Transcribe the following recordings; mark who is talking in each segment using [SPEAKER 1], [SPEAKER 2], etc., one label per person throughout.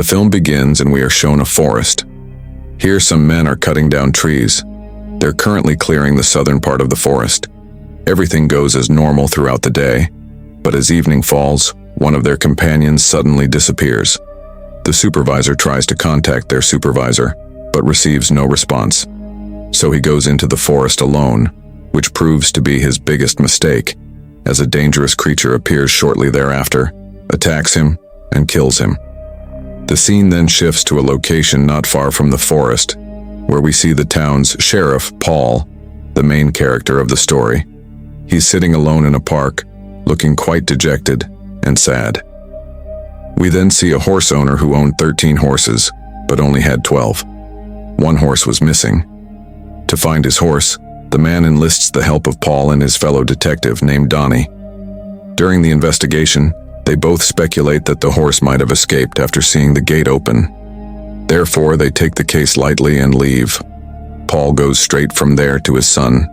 [SPEAKER 1] The film begins and we are shown a forest. Here some men are cutting down trees. They're currently clearing the southern part of the forest. Everything goes as normal throughout the day, but as evening falls, one of their companions suddenly disappears. The supervisor tries to contact their supervisor, but receives no response. So he goes into the forest alone, which proves to be his biggest mistake, as a dangerous creature appears shortly thereafter, attacks him, and kills him. The scene then shifts to a location not far from the forest, where we see the town's sheriff, Paul, the main character of the story. He's sitting alone in a park, looking quite dejected and sad. We then see a horse owner who owned 13 horses, but only had 12. One horse was missing. To find his horse, the man enlists the help of Paul and his fellow detective named Donnie. During the investigation, they both speculate that the horse might have escaped after seeing the gate open. Therefore, they take the case lightly and leave. Paul goes straight from there to his son.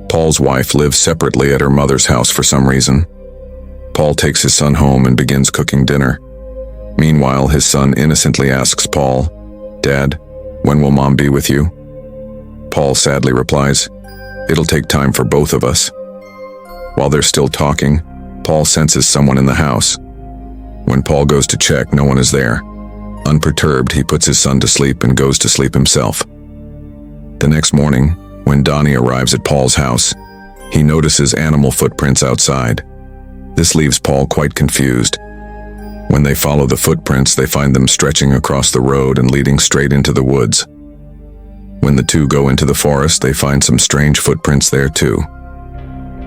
[SPEAKER 1] Paul's wife lives separately at her mother's house for some reason. Paul takes his son home and begins cooking dinner. Meanwhile, his son innocently asks Paul, "Dad, when will Mom be with you?" Paul sadly replies, "It'll take time for both of us." While they're still talking, Paul senses someone in the house. When Paul goes to check, no one is there. Unperturbed, he puts his son to sleep and goes to sleep himself. The next morning, when Donnie arrives at Paul's house, he notices animal footprints outside. This leaves Paul quite confused. When they follow the footprints, they find them stretching across the road and leading straight into the woods. When the two go into the forest, they find some strange footprints there too.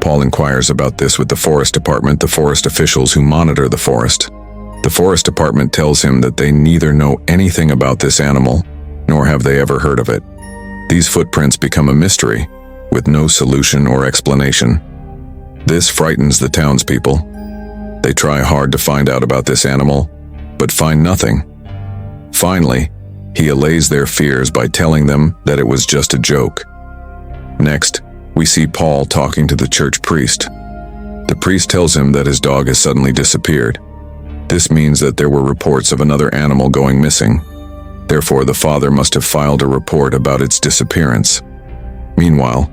[SPEAKER 1] Paul inquires about this with the forest department, the forest officials who monitor the forest. The forest department tells him that they neither know anything about this animal, nor have they ever heard of it. These footprints become a mystery, with no solution or explanation. This frightens the townspeople. They try hard to find out about this animal, but find nothing. Finally, he allays their fears by telling them that it was just a joke. Next, we see Paul talking to the church priest. The priest tells him that his dog has suddenly disappeared. This means that there were reports of another animal going missing. Therefore, the father must have filed a report about its disappearance. Meanwhile,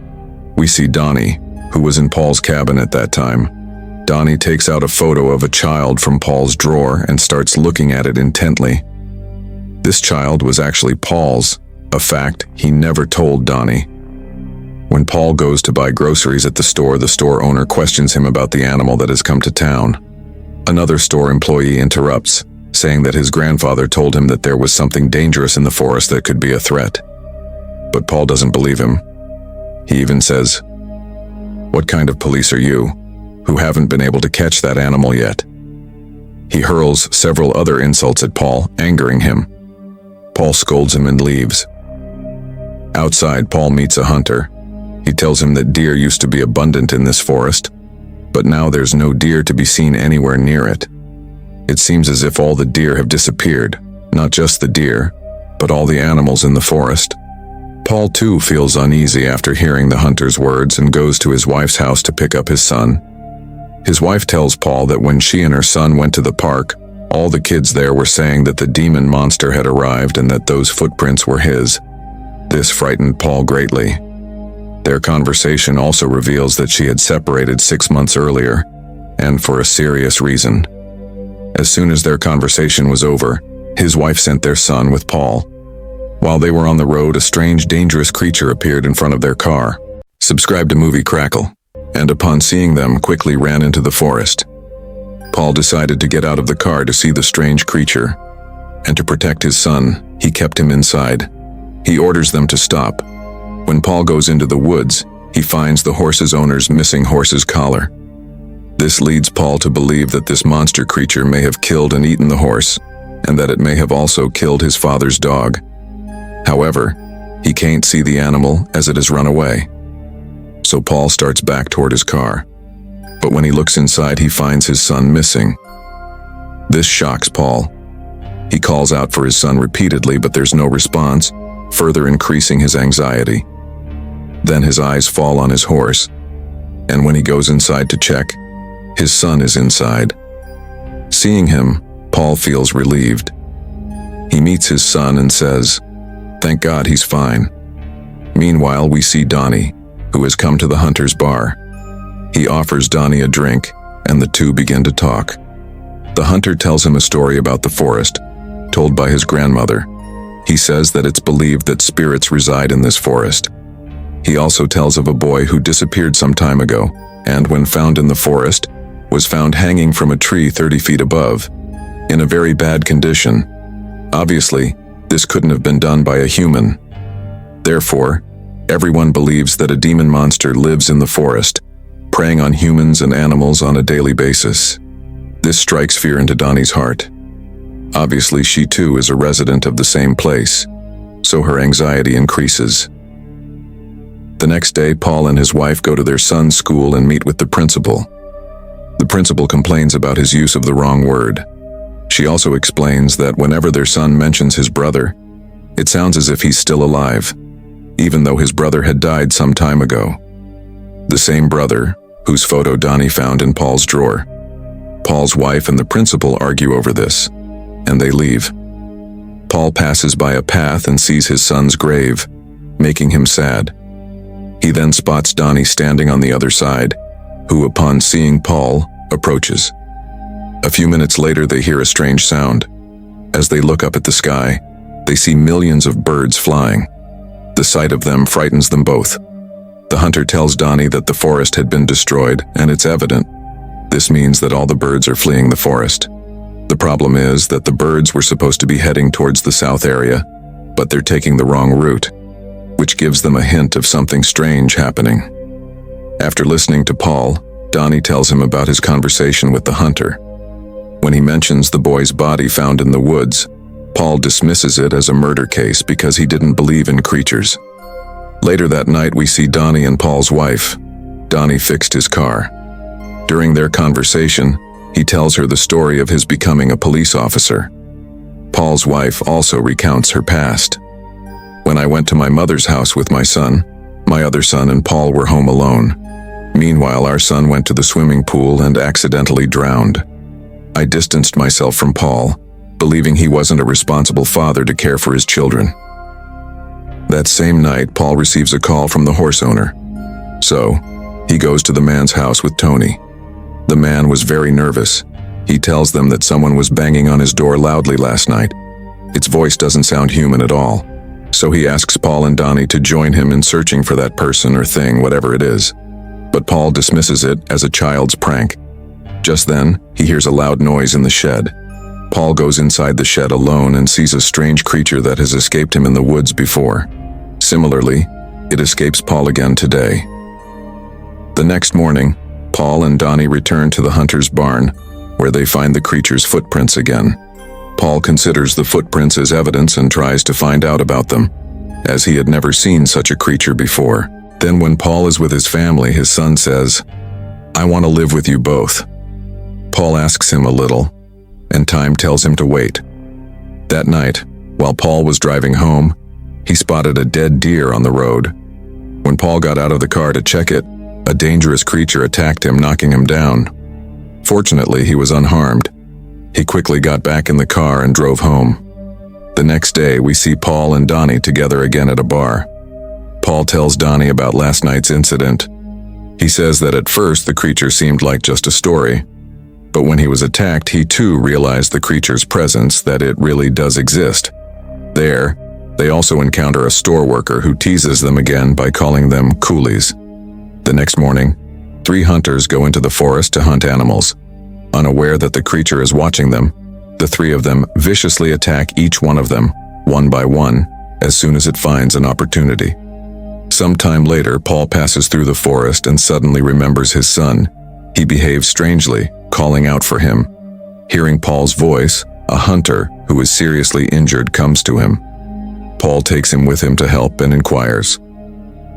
[SPEAKER 1] we see Donnie, who was in Paul's cabin at that time. Donnie takes out a photo of a child from Paul's drawer and starts looking at it intently. This child was actually Paul's, a fact he never told Donnie. When Paul goes to buy groceries at the store owner questions him about the animal that has come to town. Another store employee interrupts, saying that his grandfather told him that there was something dangerous in the forest that could be a threat. But Paul doesn't believe him. He even says, "What kind of police are you, who haven't been able to catch that animal yet?" He hurls several other insults at Paul, angering him. Paul scolds him and leaves. Outside, Paul meets a hunter. He tells him that deer used to be abundant in this forest, but now there's no deer to be seen anywhere near it. It seems as if all the deer have disappeared, not just the deer, but all the animals in the forest. Paul too feels uneasy after hearing the hunter's words and goes to his wife's house to pick up his son. His wife tells Paul that when she and her son went to the park, all the kids there were saying that the demon monster had arrived and that those footprints were his. This frightened Paul greatly. Their conversation also reveals that she had separated 6 months earlier, and for a serious reason. As soon as their conversation was over, his wife sent their son with Paul. While they were on the road, a strange, dangerous creature appeared in front of their car. Subscribe to Movie Crackle, and upon seeing them, quickly ran into the forest. Paul decided to get out of the car to see the strange creature, and to protect his son, he kept him inside. He orders them to stop. When Paul goes into the woods, he finds the horse's owner's missing horse's collar. This leads Paul to believe that this monster creature may have killed and eaten the horse, and that it may have also killed his father's dog. However, he can't see the animal as it has run away. So Paul starts back toward his car. But when he looks inside, he finds his son missing. This shocks Paul. He calls out for his son repeatedly, but there's no response, further increasing his anxiety. Then his eyes fall on his horse, and when he goes inside to check, his son is inside. Seeing him, Paul feels relieved. He meets his son and says, "Thank God he's fine." Meanwhile, we see Donnie, who has come to the hunter's bar. He offers Donnie a drink, and the two begin to talk. The hunter tells him a story about the forest, told by his grandmother. He says that it's believed that spirits reside in this forest. He also tells of a boy who disappeared some time ago, and when found in the forest, was found hanging from a tree 30 feet above, in a very bad condition. Obviously, this couldn't have been done by a human. Therefore, everyone believes that a demon monster lives in the forest, preying on humans and animals on a daily basis. This strikes fear into Donnie's heart. Obviously, she too is a resident of the same place, so her anxiety increases. The next day, Paul and his wife go to their son's school and meet with the principal. The principal complains about his use of the wrong word. She also explains that whenever their son mentions his brother, it sounds as if he's still alive, even though his brother had died some time ago. The same brother, whose photo Donnie found in Paul's drawer. Paul's wife and the principal argue over this, and they leave. Paul passes by a path and sees his son's grave, making him sad. He then spots Donnie standing on the other side, who, upon seeing Paul, approaches. A few minutes later, they hear a strange sound. As they look up at the sky, they see millions of birds flying. The sight of them frightens them both. The hunter tells Donnie that the forest had been destroyed, and it's evident. This means that all the birds are fleeing the forest. The problem is that the birds were supposed to be heading towards the south area, but they're taking the wrong route, which gives them a hint of something strange happening. After listening to Paul, Donnie tells him about his conversation with the hunter. When he mentions the boy's body found in the woods, Paul dismisses it as a murder case because he didn't believe in creatures. Later that night, we see Donnie and Paul's wife. Donnie fixed his car. During their conversation, he tells her the story of his becoming a police officer. Paul's wife also recounts her past. "When I went to my mother's house with my son, my other son and Paul were home alone. Meanwhile, our son went to the swimming pool and accidentally drowned. I distanced myself from Paul, believing he wasn't a responsible father to care for his children. That same night, Paul receives a call from the horse owner. So, he goes to the man's house with Tony. The man was very nervous. He tells them that someone was banging on his door loudly last night. Its voice doesn't sound human at all. So he asks Paul and Donnie to join him in searching for that person or thing, whatever it is. But Paul dismisses it as a child's prank. Just then, he hears a loud noise in the shed. Paul goes inside the shed alone and sees a strange creature that has escaped him in the woods before. Similarly, it escapes Paul again today. The next morning, Paul and Donnie return to the hunter's barn, where they find the creature's footprints again. Paul considers the footprints as evidence and tries to find out about them, as he had never seen such a creature before. Then when Paul is with his family, his son says, "I want to live with you both." Paul asks him a little, and time tells him to wait. That night, while Paul was driving home, he spotted a dead deer on the road. When Paul got out of the car to check it, a dangerous creature attacked him, knocking him down. Fortunately, he was unharmed. He quickly got back in the car and drove home. The next day, we see Paul and Donnie together again at a bar. Paul tells Donnie about last night's incident. He says that at first the creature seemed like just a story, but when he was attacked, he too realized the creature's presence, that it really does exist. There, they also encounter a store worker who teases them again by calling them coolies. The next morning, 3 hunters go into the forest to hunt animals. Unaware that the creature is watching them, the 3 of them viciously attack each one of them, one by one, as soon as it finds an opportunity. Sometime later, Paul passes through the forest and suddenly remembers his son. He behaves strangely, calling out for him. Hearing Paul's voice, a hunter who is seriously injured comes to him. Paul takes him with him to help and inquires.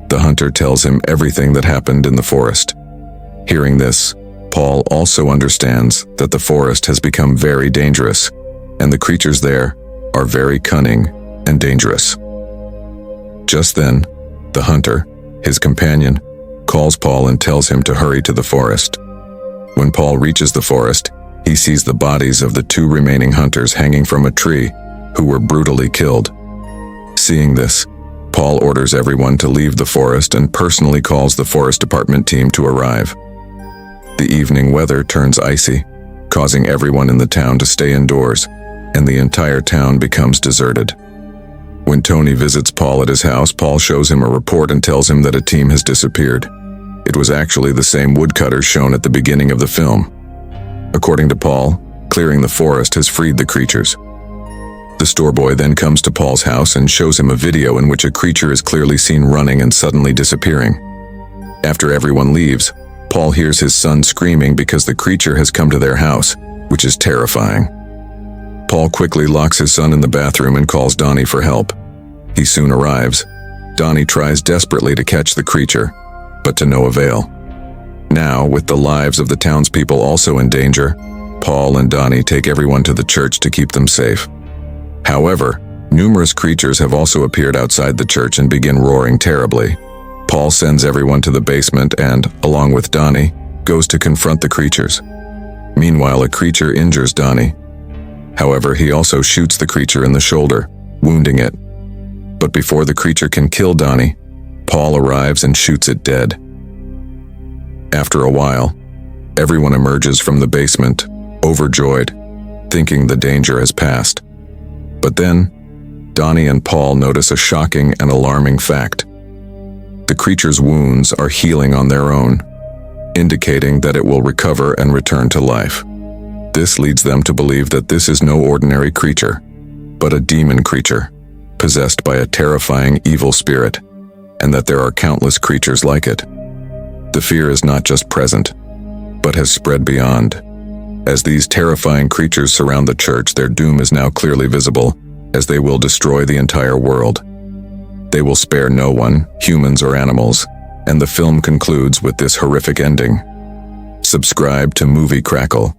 [SPEAKER 1] The hunter tells him everything that happened in the forest. Hearing this, Paul also understands that the forest has become very dangerous, and the creatures there are very cunning and dangerous. Just then, the hunter, his companion, calls Paul and tells him to hurry to the forest. When Paul reaches the forest, he sees the bodies of the 2 remaining hunters hanging from a tree, who were brutally killed. Seeing this, Paul orders everyone to leave the forest and personally calls the forest department team to arrive. The evening weather turns icy, causing everyone in the town to stay indoors, and the entire town becomes deserted. When Tony visits Paul at his house, Paul shows him a report and tells him that a team has disappeared. It was actually the same woodcutters shown at the beginning of the film. According to Paul, clearing the forest has freed the creatures. The store boy then comes to Paul's house and shows him a video in which a creature is clearly seen running and suddenly disappearing. After everyone leaves, Paul hears his son screaming because the creature has come to their house, which is terrifying. Paul quickly locks his son in the bathroom and calls Donnie for help. He soon arrives. Donnie tries desperately to catch the creature, but to no avail. Now, with the lives of the townspeople also in danger, Paul and Donnie take everyone to the church to keep them safe. However, numerous creatures have also appeared outside the church and begin roaring terribly. Paul sends everyone to the basement and, along with Donnie, goes to confront the creatures. Meanwhile, a creature injures Donnie. However, he also shoots the creature in the shoulder, wounding it. But before the creature can kill Donnie, Paul arrives and shoots it dead. After a while, everyone emerges from the basement, overjoyed, thinking the danger has passed. But then, Donnie and Paul notice a shocking and alarming fact. The creature's wounds are healing on their own, indicating that it will recover and return to life. This leads them to believe that this is no ordinary creature, but a demon creature, possessed by a terrifying evil spirit, and that there are countless creatures like it. The fear is not just present, but has spread beyond. As these terrifying creatures surround the church, their doom is now clearly visible, as they will destroy the entire world. They will spare no one, humans or animals, and the film concludes with this horrific ending. Subscribe to Movie Crackle